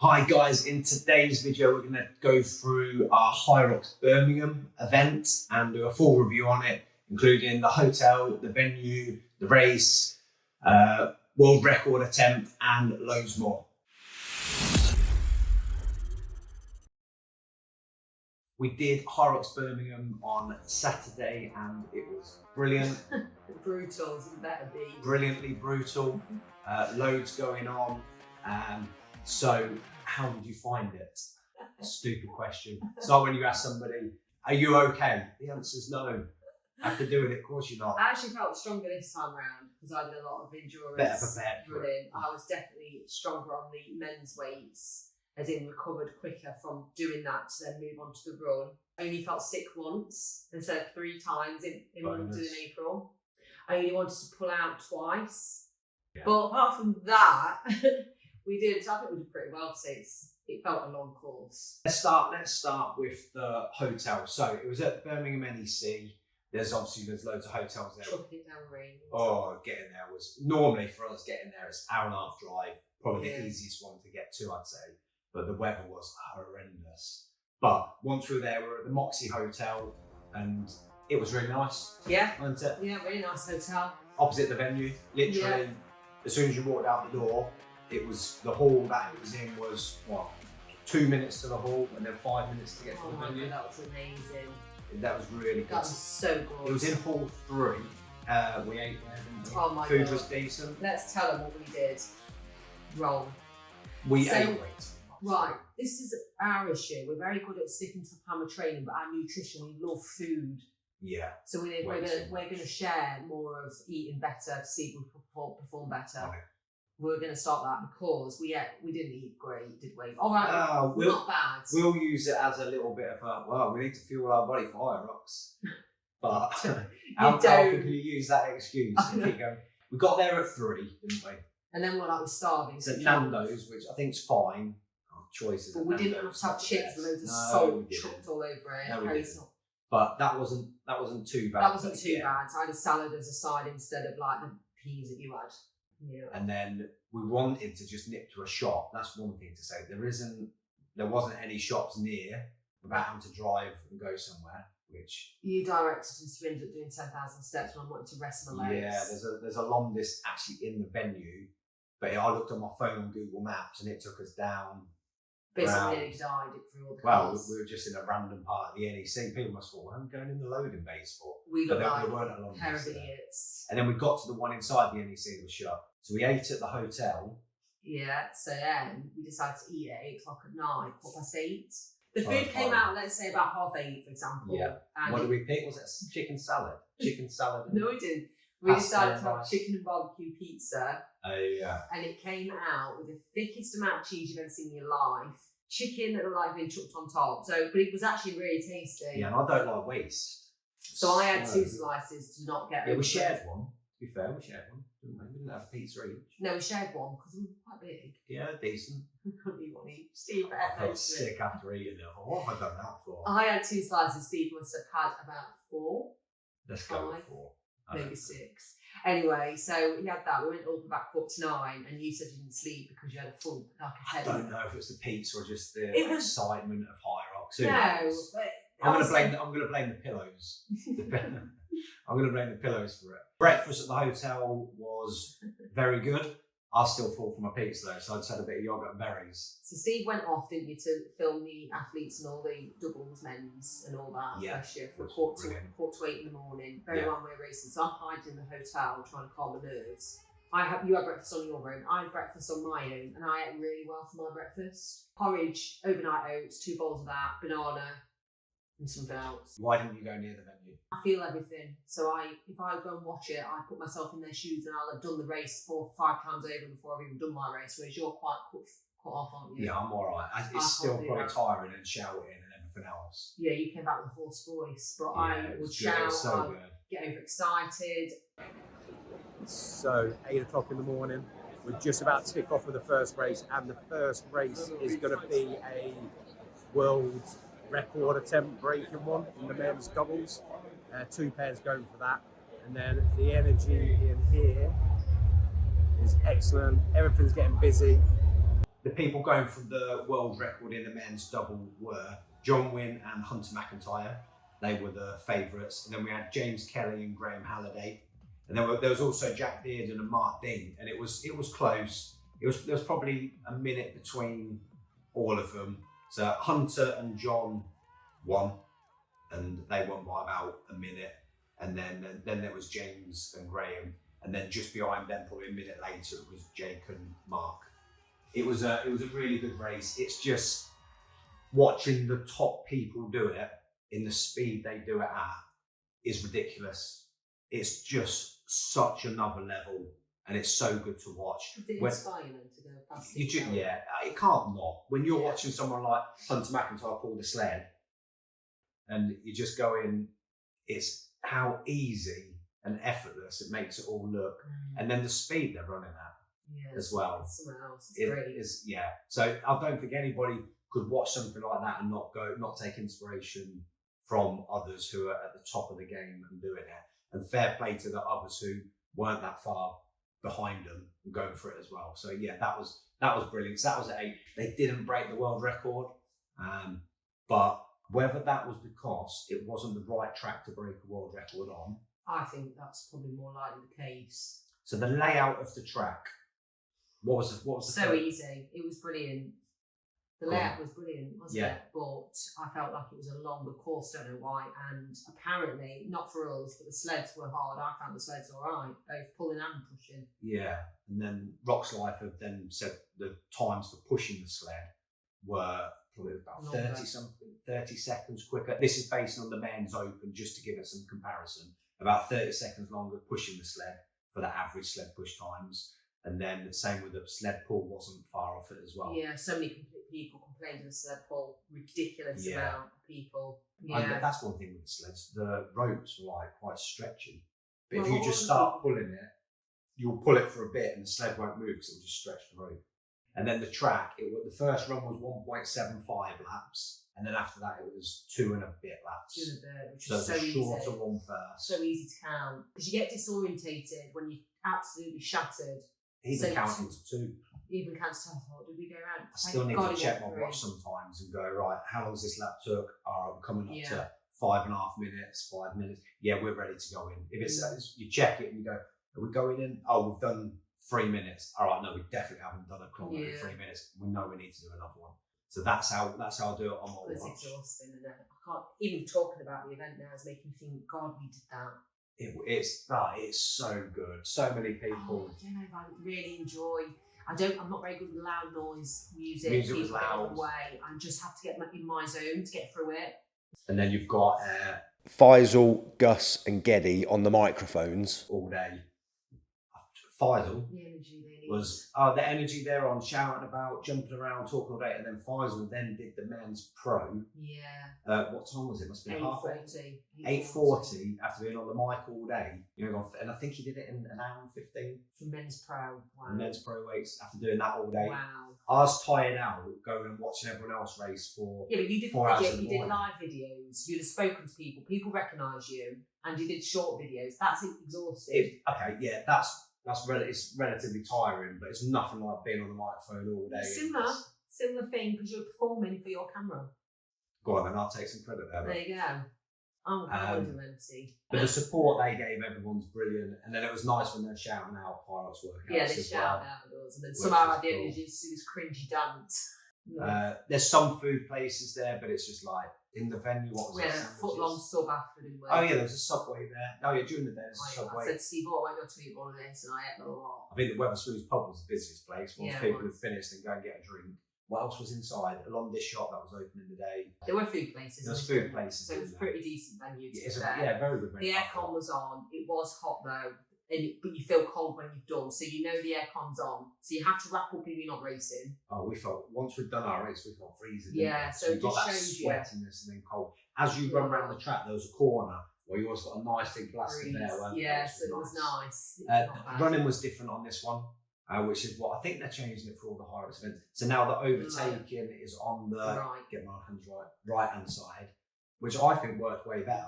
Hi guys, in today's video we're going to go through our Hyrox Birmingham event and do a full review on it, including the hotel, the venue, the race, world record attempt and loads more. We did Hyrox Birmingham on Saturday and it was brilliant. Brutal, as it better be. Brilliantly brutal, loads going on. So how did you find it? Stupid question. So when you ask somebody, are you okay? The answer's no. After doing it, of course you're not. I actually felt stronger this time round because I did a lot of endurance. Better prepared for running. I was definitely stronger on the men's weights, as in recovered quicker from doing that to then move on to the run. I only felt sick once instead of 3 times in London in April. I only wanted to pull out twice. Yeah. But apart from that, I think we did pretty well today. It felt a long course. Let's start with the hotel. So it was at Birmingham NEC. There's loads of hotels there. Trucking down rain. Oh, getting there was normally for us getting there it's an hour and a half drive. Probably the easiest one to get to, I'd say. But the weather was horrendous. But once we were there, we were at the Moxie Hotel, and it was really nice. Yeah. Wasn't it? Yeah, really nice hotel. Opposite the venue, literally. As soon as you walked out the door, it was the hall that it was in was what, 2 minutes to the hall, and then 5 minutes to get to the venue. That was amazing. That was really good. That was so good. It was in hall 3. We ate there. Oh my Food God. was decent. Let's tell them what we did wrong. We ate great. Right, this is our issue. We're very good at sticking to the plan of training, but our nutrition, we love food. Yeah. So we're going to share more of eating better to see if we perform better. Okay. We're going to start that because we didn't eat great, did we? All right, not bad. We'll use it as a little bit of we need to fuel our body for Hyrox. But how often can you use that excuse to keep going? We got there at 3, didn't we? And then we're starving. So Nando's, which I think is fine. Choices. But we didn't have to have chips and loads of salt chucked all over it. No, we didn't. But that wasn't too bad. That wasn't too bad. I had a salad as a side instead of like the peas that you had. Yeah. And then we wanted to just nip to a shop. That's one thing to say. There wasn't any shops near without having to drive and go somewhere. Which you directed us to end up doing 10,000 steps when I wanted to rest my legs. Yeah, there's a long list actually in the venue, but I looked on my phone on Google Maps and it took us down. Basically, nearly died through all the cars. We were just in a random part of the NEC. People must have thought, I'm going in the loading bays for. We looked like a pair of idiots. And then we got to the one inside the NEC that was shut. So we ate at the hotel. Yeah, so then we decided to eat at 8 o'clock at night, 8:15. The food came out, let's say, about 8:30, for example. Yeah. And what did we pick? Was it a chicken salad? Chicken salad? No, we didn't. We decided to have chicken and barbecue pizza. Oh, yeah. And it came out with the thickest amount of cheese you've ever seen in your life. Chicken that looked like being chucked on top. But it was actually really tasty. Yeah, and I don't like waste. So I had 2 slices to not get. Yeah, we shared one. To be fair, we shared one. Didn't we? We didn't have a pizza each. No, we shared one because we were quite big. Yeah, decent. We couldn't eat one each. Steve I felt sick after eating it. What have I done that for? I had 2 slices. Steve must have had about 4. Let's go with 4. Maybe 6. Anyway, so we had that. We went up about 8:45, and you said you didn't sleep because you had a full I don't know if it was the pizza or just the excitement of Hyrox. No, but I'm going to blame the pillows. I'm going to blame the pillows for it. Breakfast at the hotel was very good. I still fall for my pizza though, so I just had a bit of yogurt and berries. So Steve went off, didn't you, to film the athletes and all the doubles, men's and all that last year for 4 to 8 in the morning. Very long way racing. So I'm hiding in the hotel trying to calm the nerves. You had breakfast on your own. I had breakfast on my own, and I ate really well for my breakfast. Porridge, overnight oats, 2 bowls of that, banana, and something else. Why didn't you go near the venue? I feel everything. So if I go and watch it, I put myself in their shoes and I'll have done the race 4 or 5 times over before I've even done my race, whereas you're quite cut off, aren't you? Yeah, I'm alright. It's still probably tiring and shouting and everything else. Yeah, you came back with a hoarse voice, but I would shout, I'd get overexcited. So 8 o'clock in the morning, we're just about to kick off with the first race, and the first race is going to be a world record attempt breaking one in the men's doubles. 2 pairs going for that, and then the energy in here is excellent. Everything's getting busy. the people going for the world record in the men's double were John Wynne and Hunter McIntyre. They were the favourites. And then we had James Kelly and Graham Halliday. And then there was also Jack Dearden and Mark Dean. And it was close. There was probably a minute between all of them. So Hunter and John won, and they won by about a minute. And then there was James and Graham. And then just behind them, probably a minute later, it was Jake and Mark. It was a really good race. It's just watching the top people do it in the speed they do it at is ridiculous. It's just such another level, and it's so good to watch. Does it inspire them to go faster? Yeah, it can't not. When you're watching someone like Hunter McIntyre pull the sled, and you just go in, it's how easy and effortless it makes it all look, and then the speed they're running at as well. It's somewhere else. It's great. So I don't think anybody could watch something like that and not take inspiration from others who are at the top of the game and doing it. And fair play to the others who weren't that far behind them and going for it as well. So yeah, that was brilliant. So that was at 8. They didn't break the world record, but whether that was because it wasn't the right track to break a world record on, I think that's probably more likely the case. So the layout of the track, what was the so easy. It was brilliant. The layout was brilliant, wasn't it? But I felt like it was a longer course, don't know why. And apparently, not for us, but the sleds were hard. I found the sleds all right, both pulling and pushing. Yeah, and then Rock's Life have then said the times for pushing the sled were probably about 30 seconds quicker. This is based on the men's open, just to give it some comparison. About 30 seconds longer pushing the sled for the average sled push times. And then the same with the sled pull wasn't far off it as well. Yeah, so many people complained of the sled pull. Ridiculous amount of people. Yeah, and that's one thing with the sleds. The ropes were like quite stretchy. But if you just start pulling it, you'll pull it for a bit and the sled won't move because it'll just stretch the rope. And then the track, the first run was 1.75 laps. And then after that, it was 2 and a bit laps. 2 and a bit, which so is so easy. Shorter one first. So easy to count. Because you get disorientated when you're absolutely shattered. Even counting to 2. Even counts to 2. Did we go around? I still need to check my watch sometimes and go, right, how long has this lap took? I'm coming up to 5.5 minutes, 5 minutes. Yeah, we're ready to go in. If it's you check it and you go, are we going in? Oh, we've done 3 minutes. All right, no, we definitely haven't done a kilometre in 3 minutes. We know we need to do another one. So that's how I do it on my watch. It's exhausting, isn't it? I can't even talking about the event now is making me think, God, we did that. It's so good. So many people. I don't know if I really enjoy. I'm not very good with loud noise music. Music was loud. Away. I just have to get in my zone to get through it. And then you've got Faisal, Gus, and Geddy on the microphones all day. Faisal was the energy they're on, shouting about, jumping around, talking all day, and then Faisal then did the men's pro. Yeah. What time was it? Must have been 8:40. 8:40 after being on the mic all day. And I think he did it in an hour and 15. For men's pro. Wow. Men's pro weights after doing that all day. Wow. I was tired out going and watching everyone else race for but you did 4 hours. You did live videos. You'd have spoken to people. People recognise you, and you did short videos. That's exhausting. It's relatively tiring, but it's nothing like being on the microphone all day. Similar thing because you're performing for your camera. Go on, then I'll take some credit there. There you go. Oh, empty. But the support they gave everyone's brilliant, and then it was nice when they're shouting out Hyrox Workouts. Yeah, they shouted out at us, and then somehow I did just do this cringy dance. There's some food places there, but it's just like in the venue. What was it? We had a foot-long sub after, didn't we? Oh yeah, there was a Subway there. Oh yeah, during the day there's a Subway. I said, Steve, I won't go to eat all of this, and I ate a lot. I think the Wetherspoons pub was the busiest place. Once people had finished and go and get a drink. What else was inside? Along this shop that was open in the day. There were food places. There was food places. So it was a pretty decent venue. Very good venue. The aircon was on. It was hot though, but you feel cold when you've done. So you know the aircon's on. So you have to wrap up if you're not racing. Oh, we felt once we'd done our race, we felt freezing. Yeah, so it just shows you sweatiness and then cold. As you run around the track, there was a corner where you always got a nice big blast of air. Yeah, so it was nice. Running was different on this one. Which is what I think they're changing it for all the Hyrox events. So now the overtaking is on the get my hands right hand side, which I think worked way better.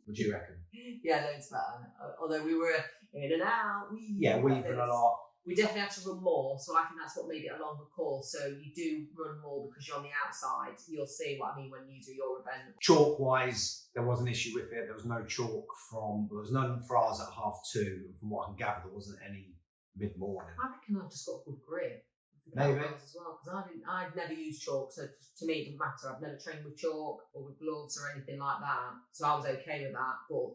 Would you reckon? Yeah, loads better. Although we were in and out, weaving a lot. We definitely had to run more, so I think that's what made it a longer course. So you do run more because you're on the outside. You'll see what I mean when you do your event. Chalk-wise, there was an issue with it. There was no chalk there was none for ours at 2:30. And from what I can gather, there wasn't any mid-morning. I reckon I just got a good grip. Maybe. As well, because I'd never used chalk, so to me it didn't matter. I've never trained with chalk or with gloves or anything like that, so I was okay with that. But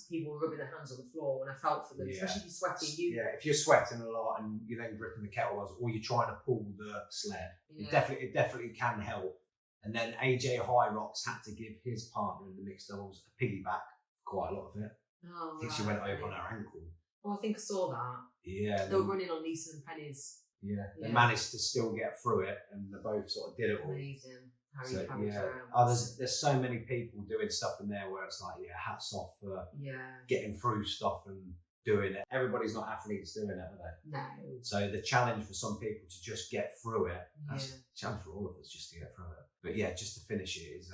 people were rubbing their hands on the floor, and I felt for them, especially if you're sweating. If you're sweating a lot and you're then gripping the kettlebells, or you're trying to pull the sled, it definitely can help. And then AJ Hyrox had to give his partner in the mixed doubles a piggyback for quite a lot of it. Oh, I think she went over on her ankle. Oh, I think I saw that. Yeah. They were running on Lisa and Penny's. Yeah, they managed to still get through it, and they both sort of did it all. Amazing. There's so many people doing stuff in there where it's like, hats off for getting through stuff and doing it. Everybody's not athletes doing it, are they? No. So the challenge for some people to just get through it, that's a challenge for all of us just to get through it. But just to finish it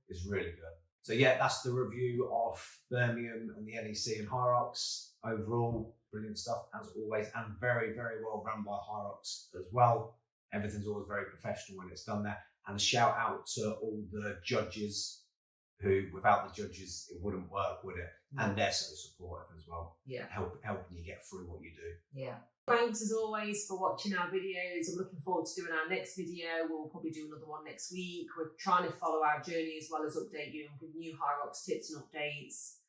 is really good. So that's the review of Birmingham and the NEC and Hyrox. Overall, brilliant stuff as always, and very, very well run by Hyrox as well. Everything's always very professional when it's done there. And a shout out to all the judges who, without the judges, it wouldn't work, would it? And they're so supportive as well. Yeah. Helping you get through what you do. Yeah. Thanks as always for watching our videos. I'm looking forward to doing our next video. We'll probably do another one next week. We're trying to follow our journey as well as update you and give new Hyrox tips and updates.